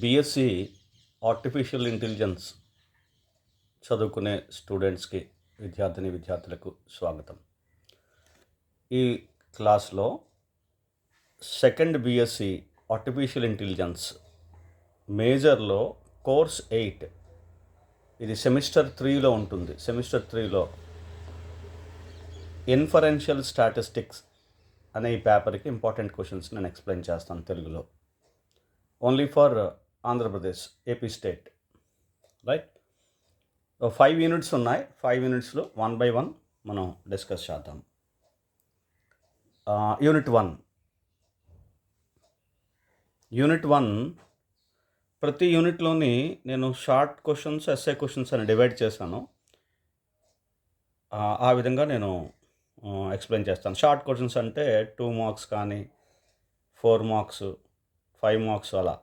BSc artificial intelligence చదువుకునే స్టూడెంట్స్కి విద్యార్థులకు స్వాగతం. ఈ క్లాస్లో సెకండ్ బీఎస్సీ ఆర్టిఫిషియల్ ఇంటెలిజెన్స్ మేజర్లో కోర్స్ 8 ఇది సెమిస్టర్ 3లో ఉంటుంది. సెమిస్టర్ 3లో ఇన్ఫరెన్షియల్ స్టాటిస్టిక్స్ అనే ఈ పేపర్కి ఇంపార్టెంట్ క్వశ్చన్స్ నేను ఎక్స్ప్లెయిన్ చేస్తాను తెలుగులో. Only for Andhra Pradesh, AP state, right. 5 units ఉన్నాయి. 5 యూనిట్స్లో 1 by 1 మనం డిస్కస్ చేద్దాం. యూనిట్ 1 ప్రతి యూనిట్లోని నేను షార్ట్ క్వశ్చన్స్, ఎస్ఏ క్వశ్చన్స్ అని డివైడ్ చేశాను. ఆ విధంగా నేను ఎక్స్ప్లెయిన్ చేస్తాను. షార్ట్ క్వశ్చన్స్ అంటే 2 మార్క్స్ కానీ 4 మార్క్స్, 5 మార్క్స్, అలా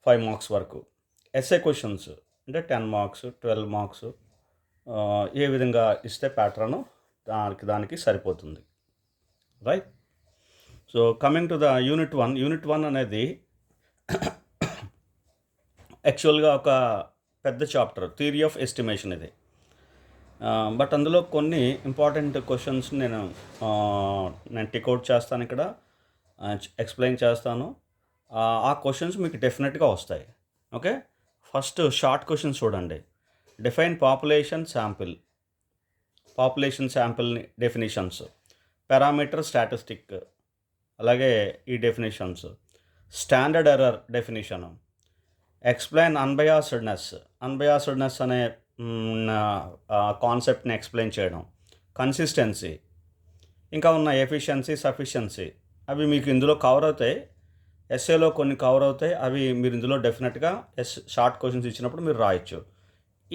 5 మార్క్స్ వరకు. ఎస్ఏ క్వశ్చన్స్ అంటే 10 మార్క్స్, 12 మార్క్స్, ఏ విధంగా ఇస్తే ప్యాటర్న్ దానికి సరిపోతుంది, right. So coming to the unit 1 అనేది యాక్చువల్గా ఒక పెద్ద చాప్టర్, థియరీ ఆఫ్ ఎస్టిమేషన్ ఇది. బట్ అందులో కొన్ని ఇంపార్టెంట్ క్వశ్చన్స్ నేను టికౌట్ చేస్తాను, ఇక్కడ ఎక్స్ప్లెయిన్ చేస్తాను. ఆ క్వశ్చన్స్ మీకు డెఫినెట్గా వస్తాయి. ఓకే, ఫస్ట్ షార్ట్ క్వశ్చన్స్ చూడండి. డిఫైన్ పాపులేషన్ శాంపిల్ని డెఫినేషన్స్, పారామీటర్ స్టాటిస్టిక్, అలాగే ఈ definitions, standard error definition, explain అన్బయాస్డ్నెస్ అనే కాన్సెప్ట్ని ఎక్స్ప్లెయిన్ చేయడం, కన్సిస్టెన్సీ, ఇంకా ఉన్న ఎఫిషియన్సీ, సఫిషియన్సీ, అవి మీకు ఇందులో కవర్ అవుతాయి. ఎస్ఏలో కొన్ని కవర్ అవుతాయి, అవి మీరు ఇందులో డెఫినెట్గా షార్ట్ క్వశ్చన్స్ ఇచ్చినప్పుడు మీరు రాయొచ్చు.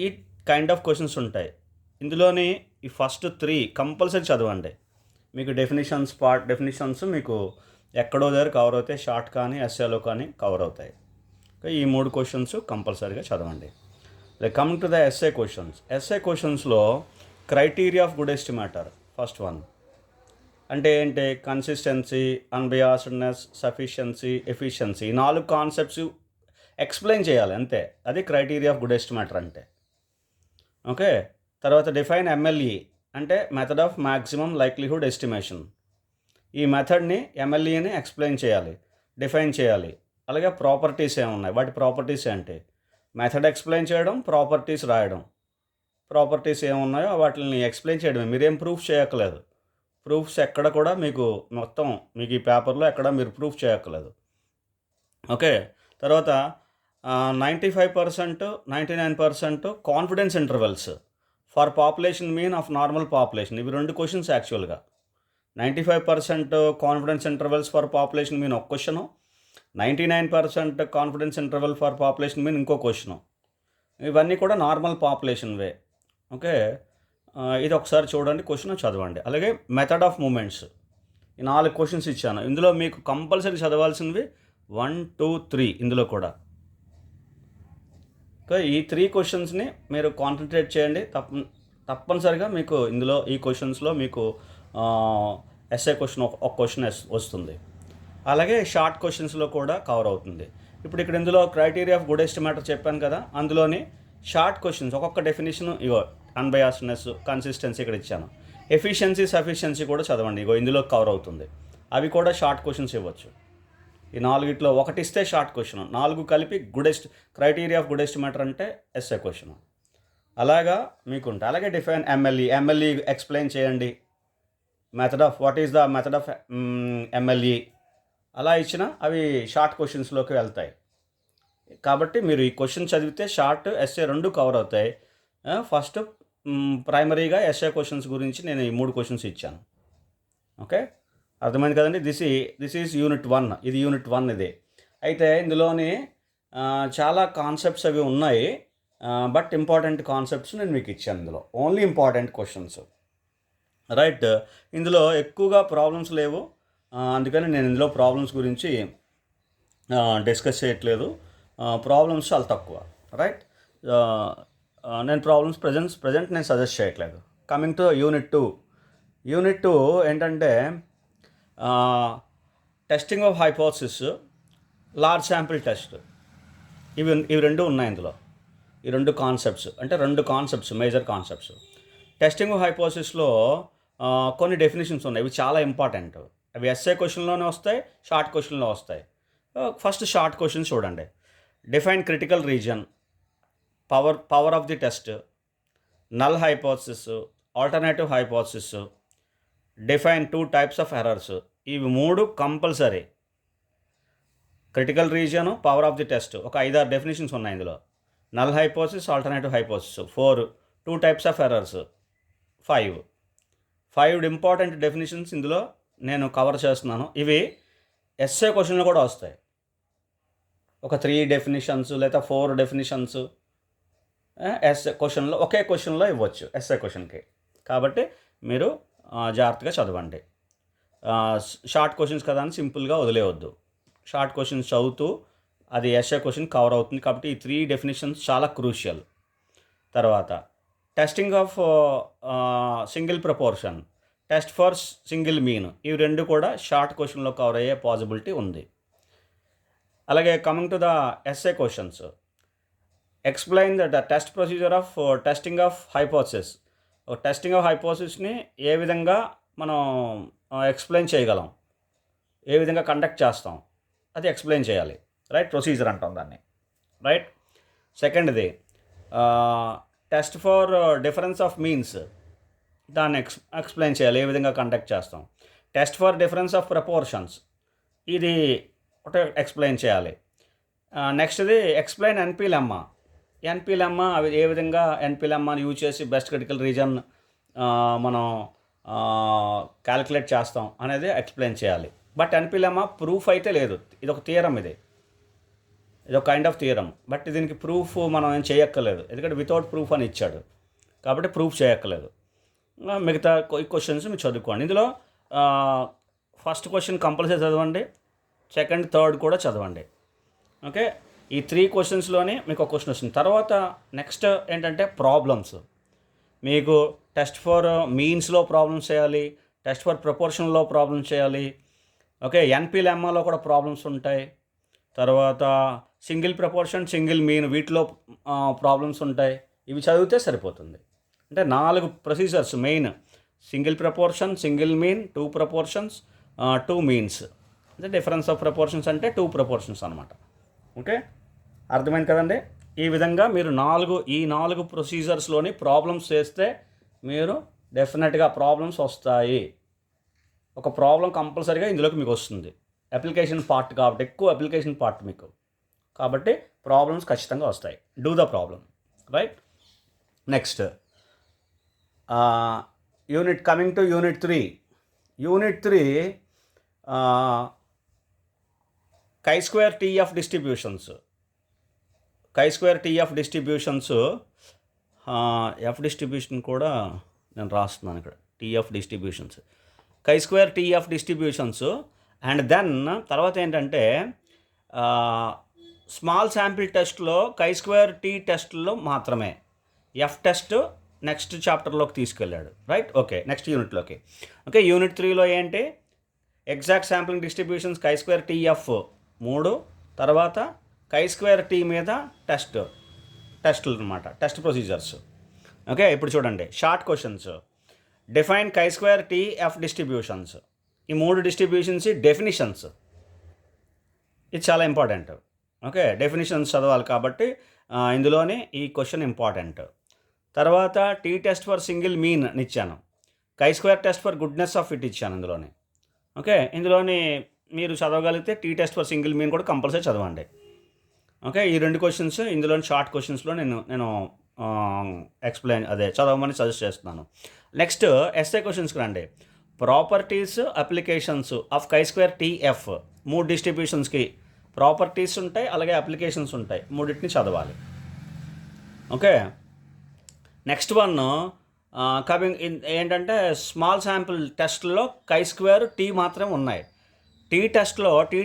ఈ కైండ్ ఆఫ్ క్వశ్చన్స్ ఉంటాయి ఇందులోని. ఈ ఫస్ట్ 3 కంపల్సరీ చదవండి. మీకు డెఫినేషన్స్ మీకు ఎక్కడో దగ్గర కవర్ అవుతాయి, షార్ట్ కానీ ఎస్ఏలో కానీ కవర్ అవుతాయి. ఈ 3 క్వశ్చన్స్ కంపల్సరీగా చదవండి. కమింగ్ టు ద ఎస్ఏ క్వశ్చన్స్లో criteria of good estimator first 1 అంటే ఏంటి? కన్సిస్టెన్సీ, అన్బయాస్డ్నెస్, సఫిషియన్సీ, ఎఫిషియన్సీ, ఈ 4 కాన్సెప్ట్స్ ఎక్స్ప్లెయిన్ చేయాలి అంతే. అది క్రైటీరియా ఆఫ్ గుడ్ ఎస్టిమేటర్ అంటే. ఓకే, తర్వాత డిఫైన్ ఎంఎల్ఈ అంటే method of maximum likelihood estimation. ఈ మెథడ్ని ఎంఎల్ఈని ఎక్స్ప్లెయిన్ చేయాలి, డిఫైన్ చేయాలి. అలాగే ప్రాపర్టీస్ ఏమున్నాయి, వాటి ప్రాపర్టీస్ ఏంటి, మెథడ్ ఎక్స్ప్లెయిన్ చేయడం, ప్రాపర్టీస్ రాయడం. ప్రాపర్టీస్ ఏమున్నాయో వాటిని ఎక్స్ప్లెయిన్ చేయడమే, మీరేం ప్రూఫ్ చేయక్కర్లేదు. ప్రూఫ్స్ ఎక్కడ కూడా మీకు ఈ పేపర్లో ఎక్కడ మీరు ప్రూఫ్ చేయక్కర్లేదు. ఓకే, తర్వాత 95%, 99% confidence intervals for population mean of normal population. ఇవి 2 క్వశ్చన్స్ యాక్చువల్గా. 95% confidence intervals for population mean ఒక question, 99% confidence interval for population mean ఇంకో క్వశ్చను. ఇవన్నీ కూడా నార్మల్ పాపులేషన్ వే. ఓకే, ఇది ఒకసారి చూడండి, క్వశ్చన్ చదవండి. అలాగే మెథడ్ ఆఫ్ మూమెంట్స్, ఈ 4 క్వశ్చన్స్ ఇచ్చాను. ఇందులో మీకు కంపల్సరీ చదవాల్సినవి 1, 2, 3 ఇందులో కూడా. ఓకే, ఈ 3 క్వశ్చన్స్ని మీరు కాన్సన్ట్రేట్ చేయండి. తప్పనిసరిగా మీకు ఇందులో ఈ క్వశ్చన్స్లో మీకు ఎస్ఏ క్వశ్చన్ ఒక క్వశ్చన్ వస్తుంది. అలాగే షార్ట్ క్వశ్చన్స్లో కూడా కవర్ అవుతుంది. ఇప్పుడు ఇక్కడ ఇందులో క్రైటీరియా ఆఫ్ గుడ్ ఎస్టిమేటర్ చెప్పాను కదా, అందులోని షార్ట్ క్వశ్చన్స్ ఒక్కొక్క డెఫినేషన్ అన్బయాస్డ్నెస్, కన్సిస్టెన్సీ ఇక్కడ ఇచ్చాను. ఎఫిషియన్సీ, సఫిషియన్సీ కూడా చదవండి, ఇందులో కవర్ అవుతుంది. అవి కూడా షార్ట్ క్వశ్చన్స్ ఇవ్వచ్చు. ఈ 4 ఒకటి ఇస్తే షార్ట్ క్వశ్చన్, 4 కలిపి క్రైటీరియా ఆఫ్ గుడ్ ఎస్టిమేటర్ అంటే ఎస్ఏ క్వశ్చన్. అలాగా మీకుంటాయి. అలాగే డిఫైన్ ఎంఎల్ఈ ఎక్స్ప్లెయిన్ చేయండి. What is the method of MLE అలా ఇచ్చిన అవి షార్ట్ క్వశ్చన్స్లోకి వెళ్తాయి. కాబట్టి మీరు ఈ క్వశ్చన్ చదివితే షార్ట్, ఎస్ఏ 2 కవర్ అవుతాయి. ఫస్ట్ ప్రైమరీగా ఎస్ఏ క్వశ్చన్స్ గురించి నేను ఈ 3 క్వశ్చన్స్ ఇచ్చాను. ఓకే, అర్థమైంది కదండి. This is unit 1. ఇది యూనిట్ 1 ఇది. అయితే ఇందులోని చాలా కాన్సెప్ట్స్ అవి ఉన్నాయి, బట్ ఇంపార్టెంట్ కాన్సెప్ట్స్ నేను మీకు ఇచ్చాను. ఇందులో ఓన్లీ ఇంపార్టెంట్ క్వశ్చన్స్, రైట్. ఇందులో ఎక్కువగా ప్రాబ్లమ్స్ లేవు, అందుకని నేను ఇందులో ప్రాబ్లమ్స్ గురించి డిస్కస్ చేయట్లేదు. ప్రాబ్లమ్స్ చాలా తక్కువ, రైట్. నేను ప్రాబ్లమ్స్ ప్రజెంట్ నేను సజెస్ట్ చేయట్లేదు. కమింగ్ టు యూనిట్ 2 ఏంటంటే testing of hypothesis, large sample test. ఇవి రెండు ఉన్నాయి ఇందులో. ఈ రెండు కాన్సెప్ట్స్ అంటే రెండు కాన్సెప్ట్స్, మేజర్ కాన్సెప్ట్స్. టెస్టింగ్ హైపోథసిస్లో కొన్ని డెఫినేషన్స్ ఉన్నాయి. ఇవి చాలా ఇంపార్టెంట్. అవి ఎస్ఏ క్వశ్చన్లోనే వస్తాయి, షార్ట్ క్వశ్చన్లో వస్తాయి. ఫస్ట్ షార్ట్ క్వశ్చన్ చూడండి. Define critical reason, power of the test, null hypothesis, alternative hypothesis, define 2 types of errors. ఇవి 3 compulsory. Critical reason, power of the test, ఒక 5-6 డెఫినేషన్స్ ఉన్నాయి ఇందులో. Null hypothesis, alternative hypothesis 4, 2 types of errors 5 important definitions ఇందులో నేను cover చేస్తున్నాను. ఇవి SA క్వశ్చన్లు కూడా వస్తాయి. ఒక 3 డెఫినేషన్స్ లేదా 4 డెఫినేషన్స్ ఎస్ఏ క్వశ్చన్లో, ఒకే క్వశ్చన్లో ఇవ్వచ్చు ఎస్ఏ క్వశ్చన్కి. కాబట్టి మీరు జాగ్రత్తగా చదవండి. షార్ట్ క్వశ్చన్స్ కదా అని సింపుల్గా వదిలేయవద్దు. షార్ట్ క్వశ్చన్స్ చదువుతూ అది ఎస్ఏ క్వశ్చన్ కవర్ అవుతుంది. కాబట్టి ఈ 3 డెఫినేషన్స్ చాలా క్రూషియల్. తర్వాత testing of single proportion, test for single mean, ఇవి 2 కూడా షార్ట్ క్వశ్చన్లో కవర్ అయ్యే పాసిబిలిటీ ఉంది. అలాగే coming to the SA questions, explain the test procedure of testing of hypothesis. Testing of హైపోథసిస్ని ఏ విధంగా మనం ఎక్స్ప్లెయిన్ చేయగలం, ఏ విధంగా కండక్ట్ చేస్తాం, అది ఎక్స్ప్లెయిన్ చేయాలి. రైట్, ప్రొసీజర్ అంటాం దాన్ని. రైట్. సెకండ్ది test for difference of means, దాన్ని ఎక్స్ప్లెయిన్ చేయాలి, ఏ విధంగా కండక్ట్ చేస్తాం. Test for difference of proportions, ఇది ఒకటి ఎక్స్ప్లెయిన్ చేయాలి. నెక్స్ట్ది explain NP lemma. NP lemma అవి ఏ విధంగా ఎన్పి లెమ్మాని యూజ్ చేసి బెస్ట్ క్రిటికల్ రీజన్ మనం క్యాలిక్యులేట్ చేస్తాం అనేది ఎక్స్ప్లెయిన్ చేయాలి. బట్ ఎన్పి లెమ్మా ప్రూఫ్ అయితే లేదు, ఇది ఒక థియరం, ఇది ఒక కైండ్ ఆఫ్ థియరం. బట్ దీనికి ప్రూఫ్ మనం ఏం చేయక్కర్లేదు, ఎందుకంటే వితౌట్ ప్రూఫ్ అని ఇచ్చాడు కాబట్టి ప్రూఫ్ చేయక్కర్లేదు. మిగతా క్వశ్చన్స్ మీరు చదువుకోండి. ఇందులో ఫస్ట్ క్వశ్చన్ కంపల్సరీ చదవండి, సెకండ్, థర్డ్ కూడా చదవండి. ఓకే, ఈ 3 క్వశ్చన్స్లోనే మీకు ఒక క్వశ్చన్ వస్తుంది. తర్వాత నెక్స్ట్ ఏంటంటే ప్రాబ్లమ్స్. మీకు టెస్ట్ ఫర్ మీన్స్లో ప్రాబ్లమ్స్ చేయాలి, టెస్ట్ ఫర్ ప్రపోర్షన్లో ప్రాబ్లమ్స్ చేయాలి. ఓకే, ఎన్పి లెమ్మాలో కూడా ప్రాబ్లమ్స్ ఉంటాయి. తర్వాత సింగిల్ ప్రపోర్షన్, సింగిల్ మీన్, వీటిలో ప్రాబ్లమ్స్ ఉంటాయి. ఇవి చదివితే సరిపోతుంది. అంటే 4 procedures main: single proportion, single mean, 2 proportions, 2 means. అంటే డిఫరెన్స్ ఆఫ్ ప్రపోర్షన్స్ అంటే 2 ప్రపోర్షన్స్ అనమాట. ఓకే, అర్థమైంది కదండి. ఈ విధంగా మీరు ఈ 4 ప్రొసీజర్స్లోని ప్రాబ్లమ్స్ చేస్తే మీరు డెఫినెట్గా ప్రాబ్లమ్స్ వస్తాయి. ఒక ప్రాబ్లం కంపల్సరీగా ఇందులోకి మీకు వస్తుంది. అప్లికేషన్ పార్ట్ కాబట్టి, ఎక్కువ అప్లికేషన్ పార్ట్ మీకు కాబట్టి ప్రాబ్లమ్స్ ఖచ్చితంగా వస్తాయి. Do the problem. Right. Next coming to unit 3. Unit 3 chi-square T of distributions. chi-square T of distributions, F distribution కూడా నేను రాస్తున్నాను ఇక్కడ, T of distributions, chi-square T of distributions. And then తర్వాత ఏంటంటే స్మాల్ శాంపిల్ టెస్ట్లో chi-square T టెస్ట్లో మాత్రమే, F test next చాప్టర్లోకి తీసుకెళ్ళాడు. రైట్. ఓకే, నెక్స్ట్ యూనిట్లోకి. ఓకే, యూనిట్ 3లో ఏంటి, exact sampling distributions chi-square TF 3, తర్వాత chi-square T మీద టెస్ట్లు అనమాట, టెస్ట్ ప్రొసీజర్స్. ఓకే, ఇప్పుడు చూడండి short questions. Define chi-square TF distributions. ఈ 3 డిస్ట్రిబ్యూషన్స్ డెఫినిషన్స్, ఇది చాలా ఇంపార్టెంట్. ఓకే, డెఫినిషన్స్ చదవాలి కాబట్టి ఇందులోనే ఈ క్వశ్చన్ ఇంపార్టెంట్. తర్వాత T test for single mean ఇచ్చాను, chi-square test for goodness of fit ఇచ్చాను ఇందులోని. ఓకే, ఇందులోని మీరు చదవగలిగితే T test for single mean కూడా కంపల్సరీ చదవండి. ఓకే, ఈ 2 క్వశ్చన్స్ ఇందులోని షార్ట్ క్వశ్చన్స్లో నేను చదవమని సజెస్ట్ చేస్తున్నాను. నెక్స్ట్ ఎస్ఏ క్వశ్చన్స్కి రండి. Properties, applications of chi-square TF. 3 డిస్ట్రిబ్యూషన్స్కి ప్రాపర్టీస్ ఉంటాయి, అలాగే అప్లికేషన్స్ ఉంటాయి, 3టిని చదవాలి. ఓకే, నెక్స్ట్ వన్ ఏంటంటే స్మాల్ శాంపుల్ టెస్ట్లో chi-square T మాత్రమే ఉన్నాయి. T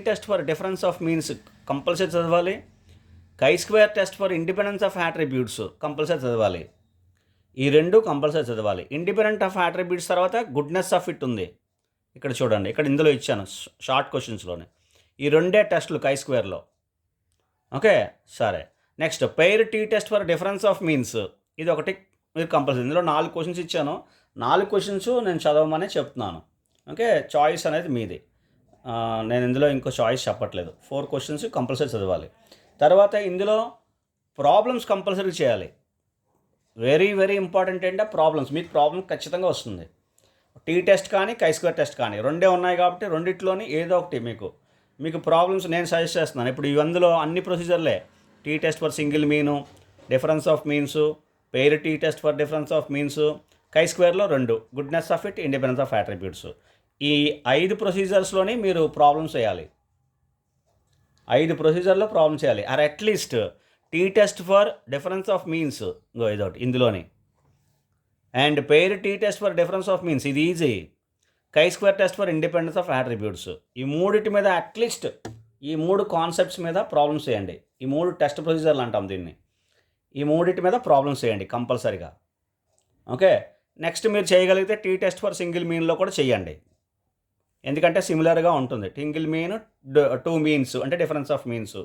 test for difference of means compulsory చదవాలి. chi-square test for independence of attributes compulsory చదవాలి. ఈ 2 కంపల్సరీ చదవాలి. ఇండిపెండెంట్ ఆఫ్ యాట్రిబ్యూట్స్ తర్వాత గుడ్నెస్ ఆఫ్ ఫిట్ ఉంది, ఇక్కడ చూడండి, ఇక్కడ ఇందులో ఇచ్చాను షార్ట్ క్వశ్చన్స్లోనే. ఈ 2 టెస్టులు chi-squareలో. ఓకే, సరే. Next pair T test for difference of means. ఇది ఒకటి మీరు కంపల్సరీ. ఇందులో 4 క్వశ్చన్స్ ఇచ్చాను. 4 క్వశ్చన్స్ నేను చదవమనే చెప్తున్నాను. ఓకే, చాయిస్ అనేది మీది. నేను ఇందులో ఇంకో చాయిస్ చెప్పట్లేదు. 4 క్వశ్చన్స్ కంపల్సరీ చదవాలి. తర్వాత ఇందులో ప్రాబ్లమ్స్ కంపల్సరీ చేయాలి. వెరీ వెరీ ఇంపార్టెంట్ ఏంటంటే ప్రాబ్లమ్స్. మీకు ప్రాబ్లమ్ ఖచ్చితంగా వస్తుంది. టీ టెస్ట్ కానీ కై-స్క్వేర్ టెస్ట్ కానీ రెండే ఉన్నాయి కాబట్టి రెండిట్లోని ఏదో ఒకటి మీకు ప్రాబ్లమ్స్ నేను సజెస్ట్ చేస్తున్నాను. ఇప్పుడు ఇవందులో అన్ని ప్రొసీజర్లే. T test for single mean, difference of means, pair T test for difference of means, కై-స్క్వేర్లో 2, goodness of fit, independence of attributes. ఈ 5 ప్రొసీజర్స్లోని మీరు ప్రాబ్లమ్స్ చేయాలి. 5 ప్రొసీజర్లో ప్రాబ్లమ్ చేయాలి. Or at least T test for difference of means ఇదొకటి ఇందులోని, and pair T test for difference of means ఇది easy. Chi-square test for independence of attributes. ఈ మూడిటి మీద అట్లీస్ట్ ఈ 3 కాన్సెప్ట్స్ మీద ప్రాబ్లమ్స్ చేయండి. ఈ 3 టెస్ట్ ప్రొసీజర్లు అంటాం దీన్ని. ఈ మూడిటి మీద ప్రాబ్లమ్స్ చేయండి కంపల్సరీగా. ఓకే, నెక్స్ట్ మీరు చేయగలిగితే టీ టెస్ట్ ఫర్ సింగిల్ మీన్లో కూడా చేయండి. ఎందుకంటే సిమిలర్గా ఉంటుంది. సింగిల్ మీన్ 2 మీన్స్ అంటే డిఫరెన్స్ ఆఫ్ మీన్స్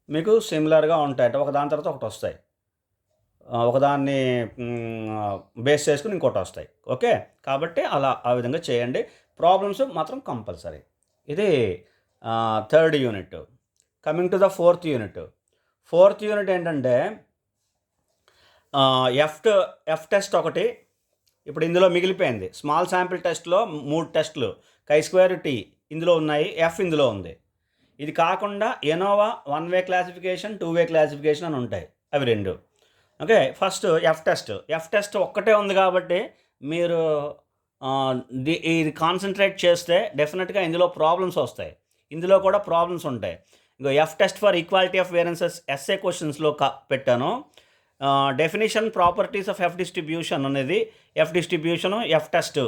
మీకు సిమిలర్గా ఉంటాయి. అంటే ఒకదాని తర్వాత ఒకటి వస్తాయి. ఒకదాన్ని బేస్ చేసుకుని ఇంకోటి వస్తాయి. ఓకే, కాబట్టి ఆ విధంగా చేయండి. ప్రాబ్లమ్స్ మాత్రం కంపల్సరీ. ఇది 3rd unit. Coming to the 4th unit. 4th unit ఏంటంటే ఎఫ్ టెస్ట్ ఒకటి ఇప్పుడు ఇందులో మిగిలిపోయింది. స్మాల్ శాంపిల్ టెస్ట్లో 3 టెస్టులు కై-స్క్వేర్ టీ ఇందులో ఉన్నాయి, ఎఫ్ ఇందులో ఉంది. ఇది కాకుండా ఎనోవా 1 వే క్లాసిఫికేషన్, 2 వే క్లాసిఫికేషన్ అని ఉంటాయి. అవి 2. ఓకే, ఫస్ట్ ఎఫ్ టెస్ట్ ఒక్కటే ఉంది కాబట్టి మీరు ఇది కాన్సన్ట్రేట్ చేస్తే డెఫినెట్గా ఇందులో ప్రాబ్లమ్స్ వస్తాయి. ఇందులో కూడా ప్రాబ్లమ్స్ ఉంటాయి. ఇంకో F test for equality of variances SA క్వశ్చన్స్లో పెట్టాను. Definition properties of F distribution అనేది ఎఫ్ డిస్ట్రిబ్యూషను ఎఫ్ టెస్ట్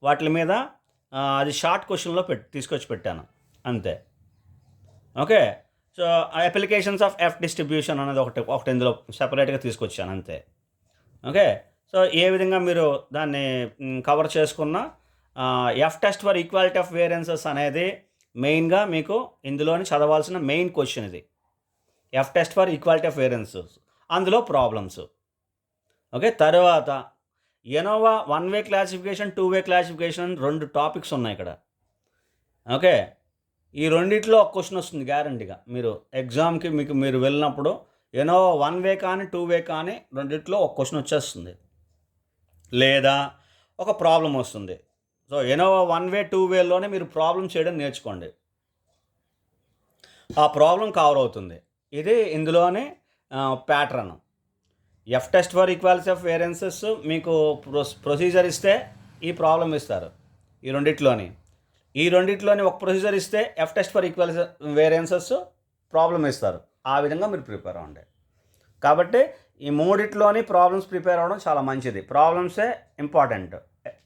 వాటి మీద అది షార్ట్ క్వశ్చన్లో తీసుకొచ్చి పెట్టాను అంతే. Okay, so applications of F distribution అనేది ఒకటి ఇందులో సెపరేట్గా తీసుకొచ్చాను అంతే. ఓకే, సో ఏ విధంగా మీరు దాన్ని కవర్ చేసుకున్న F test for equality of variances అనేది మెయిన్గా మీకు ఇందులోని చదవాల్సిన మెయిన్ క్వశ్చన్ ఇది. F test for equality of variances, అందులో ప్రాబ్లమ్స్. ఓకే, తర్వాత ఎనోవా 1 వే క్లాసిఫికేషన్, 2 వే క్లాసిఫికేషన్ 2 టాపిక్స్ ఉన్నాయి ఇక్కడ. ఓకే, ఈ రెండిట్లో ఒక క్వశ్చన్ వస్తుంది గ్యారంటీగా. మీరు ఎగ్జామ్కి మీరు వెళ్ళినప్పుడు ఎనోవా 1 వే కానీ 2 వే కానీ రెండిట్లో ఒక క్వశ్చన్ వచ్చేస్తుంది, లేదా ఒక ప్రాబ్లం వస్తుంది. సో ఎనోవా 1 వే 2 వేలోనే మీరు ప్రాబ్లం చేయడం నేర్చుకోండి. ఆ ప్రాబ్లం కవర్ అవుతుంది. ఇది ఇందులోనే pattern. F test for equality of variances మీకు ప్రొసీజర్ ఇస్తే ఈ ప్రాబ్లం ఇస్తారు. ఈ రెండిట్లోని ఒక ప్రొసీజర్ ఇస్తే F test for equality variances problem ఇస్తారు. ఆ విధంగా మీరు ప్రిపేర్ అవ్వండి. కాబట్టి ఈ మూడిట్లోని ప్రాబ్లమ్స్ ప్రిపేర్ అవ్వడం చాలా మంచిది. ప్రాబ్లమ్సే ఇంపార్టెంట్.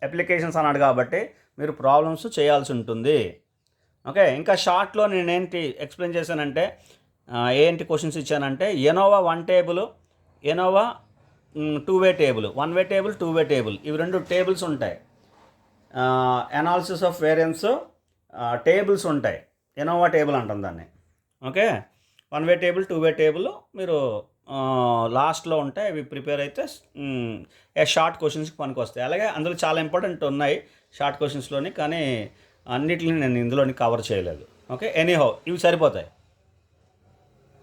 అప్లికేషన్స్ అన్నాడు కాబట్టి మీరు ప్రాబ్లమ్స్ చేయాల్సి ఉంటుంది. ఓకే, ఇంకా షార్ట్లో నేనేంటి ఎక్స్ప్లెయిన్ చేశానంటే ఏంటి క్వశ్చన్స్ ఇచ్చానంటే ఎనోవా 1 టేబుల్, ఎనోవా 2 వే టేబుల్, 1 వే టేబుల్, 2 వే టేబుల్, ఇవి 2 టేబుల్స్ ఉంటాయి. అనాలిసిస్ ఆఫ్ వేరియన్స్ టేబుల్స్ ఉంటాయి. ఎనోవా టేబుల్ అంటాం దాన్ని. ఓకే, 1 వే టేబుల్, 2 వే టేబుల్ మీరు లాస్ట్లో ఉంటాయి. అవి ప్రిపేర్ అయితే షార్ట్ క్వశ్చన్స్కి పనికి వస్తాయి. అలాగే అందులో చాలా ఇంపార్టెంట్ ఉన్నాయి షార్ట్ క్వశ్చన్స్లోని, కానీ అన్నిటిని నేను ఇందులోని కవర్ చేయలేదు. ఓకే, ఎనీహౌ ఇవి సరిపోతాయి.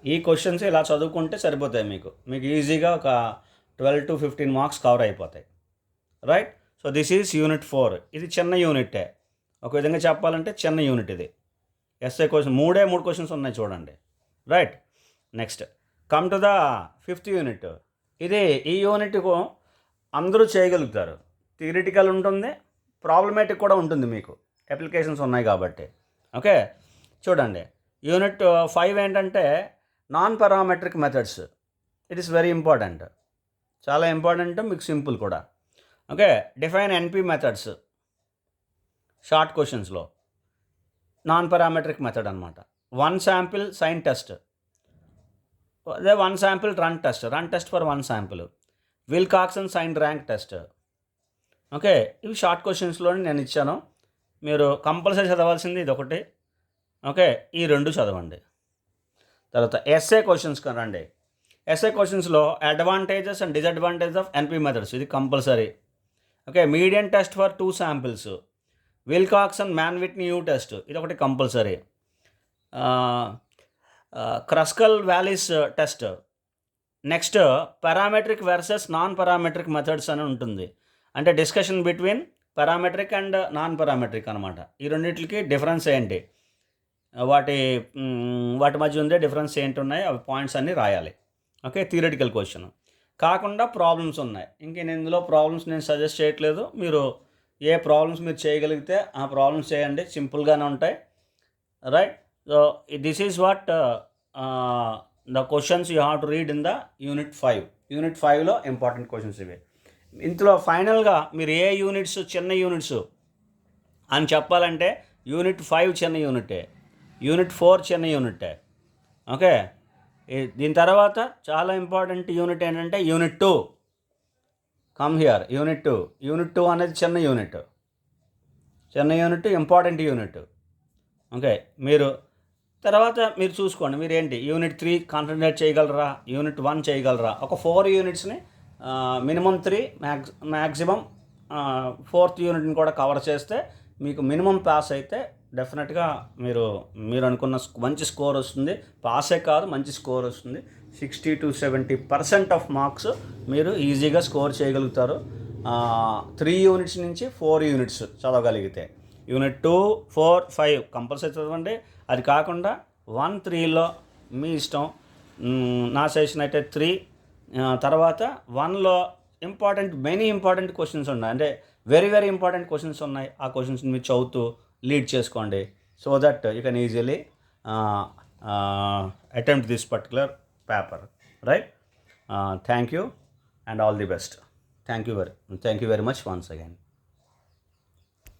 ఈ క్వశ్చన్స్ ఇలా చదువుకుంటే సరిపోతాయి. మీకు ఈజీగా ఒక 12 to 15 మార్క్స్ కవర్ అయిపోతాయి. Right, so this is unit 4. ఇది చిన్న యూనిటే, ఒక విధంగా చెప్పాలంటే చిన్న యూనిట్ ఇది. ఎస్ఏ క్వశ్చన్ 3 క్వశ్చన్స్ ఉన్నాయి చూడండి. Right, next come to the 5th unit. ఈ యూనిట్కు అందరూ చేయగలుగుతారు. థియరిటికల్ ఉంటుంది, ప్రాబ్లమేటిక్ కూడా ఉంటుంది. మీకు అప్లికేషన్స్ ఉన్నాయి కాబట్టి. ఓకే, చూడండి యూనిట్ 5 ఏంటంటే non parametric methods. It is very important, చాలా ఇంపార్టెంట్, మీకు సింపుల్ కూడా. Okay, define NP methods short క్వశ్చన్స్లో నాన్ పారామెట్రిక్ మెథడ్ అనమాట. 1 శాంపిల్ సైన్ టెస్ట్, అదే 1 sample run test for 1 sample, Wilcoxon sign rank test. Okay, ఇవి short క్వశ్చన్స్లోనే నేను ఇచ్చాను. మీరు కంపల్సరీ చదవాల్సింది ఇది ఒకటి. ఓకే, ఈ 2 చదవండి. తర్వాత ఎస్ఏ క్వశ్చన్స్ రండి. ఎస్ఏ క్వశ్చన్స్లో advantages and disadvantages of NP methods, ఇది compulsory. Okay, median test for 2 samples, Wilcox and Mann Whitney U test, ఇది ఒకటి compulsory. Kruskal Wallis test. Next parametric versus non parametric methods అని ఉంటుంది. అంటే discussion between parametric and non parametric అనమాట. ఈ రెండింటికి difference ఏంటి, వాటి మధ్య ఉండే డిఫరెన్స్ ఏంటి ఉన్నాయి, అవి పాయింట్స్ అన్నీ రాయాలి. ఓకే, థియరిటికల్ క్వశ్చన్ కాకుండా ప్రాబ్లమ్స్ ఉన్నాయి. నేను ఇందులో ప్రాబ్లమ్స్ నేను సజెస్ట్ చేయట్లేదు. మీరు ఏ ప్రాబ్లమ్స్ మీరు చేయగలిగితే ఆ ప్రాబ్లమ్స్ చేయండి, సింపుల్గానే ఉంటాయి. Right, so this is what the questions you have to read in the unit 5. Unit 5లో ఇంపార్టెంట్ క్వశ్చన్స్ ఇవి. ఇందులో ఫైనల్గా మీరు ఏ యూనిట్స్ చిన్న యూనిట్స్ అని చెప్పాలంటే యూనిట్ 5 చిన్న యూనిటే, యూనిట్ 4 చిన్న యూనిటే. ఓకే, దీని తర్వాత చాలా ఇంపార్టెంట్ యూనిట్ ఏంటంటే unit 2. Come here, unit 2. Unit 2 అనేది చిన్న యూనిట్, ఇంపార్టెంట్ యూనిట్. ఓకే, తర్వాత మీరు చూసుకోండి, మీరు ఏంటి యూనిట్ 3 కాన్సన్ట్రేట్ చేయగలరా, యూనిట్ 1 చేయగలరా. ఒక 4 యూనిట్స్ని మినిమం 3 మ్యాక్సిమం 4th యూనిట్ని కూడా కవర్ చేస్తే మీకు మినిమం పాస్ అయితే డెఫినెట్గా మీరు అనుకున్న మంచి స్కోర్ వస్తుంది. పాసే కాదు, మంచి స్కోర్ వస్తుంది. 60 to 70% ఆఫ్ మార్క్స్ మీరు ఈజీగా స్కోర్ చేయగలుగుతారు 3 యూనిట్స్ నుంచి 4 యూనిట్స్ చదవగలిగితే. యూనిట్ 2, 4, 5 కంపల్సరీ చదవండి. అది కాకుండా 1, 3లో మీ ఇష్టం. నా సజెషన్ అయితే 3, తర్వాత 1లో మెనీ ఇంపార్టెంట్ క్వశ్చన్స్ ఉన్నాయి, అంటే వెరీ వెరీ ఇంపార్టెంట్ క్వశ్చన్స్ ఉన్నాయి. ఆ క్వశ్చన్స్ మీరు చదువుతూ లీడ్ చేసుకోండి, so that you can easily attempt this particular paper. Right, thank you and all the best. Thank you very much once again.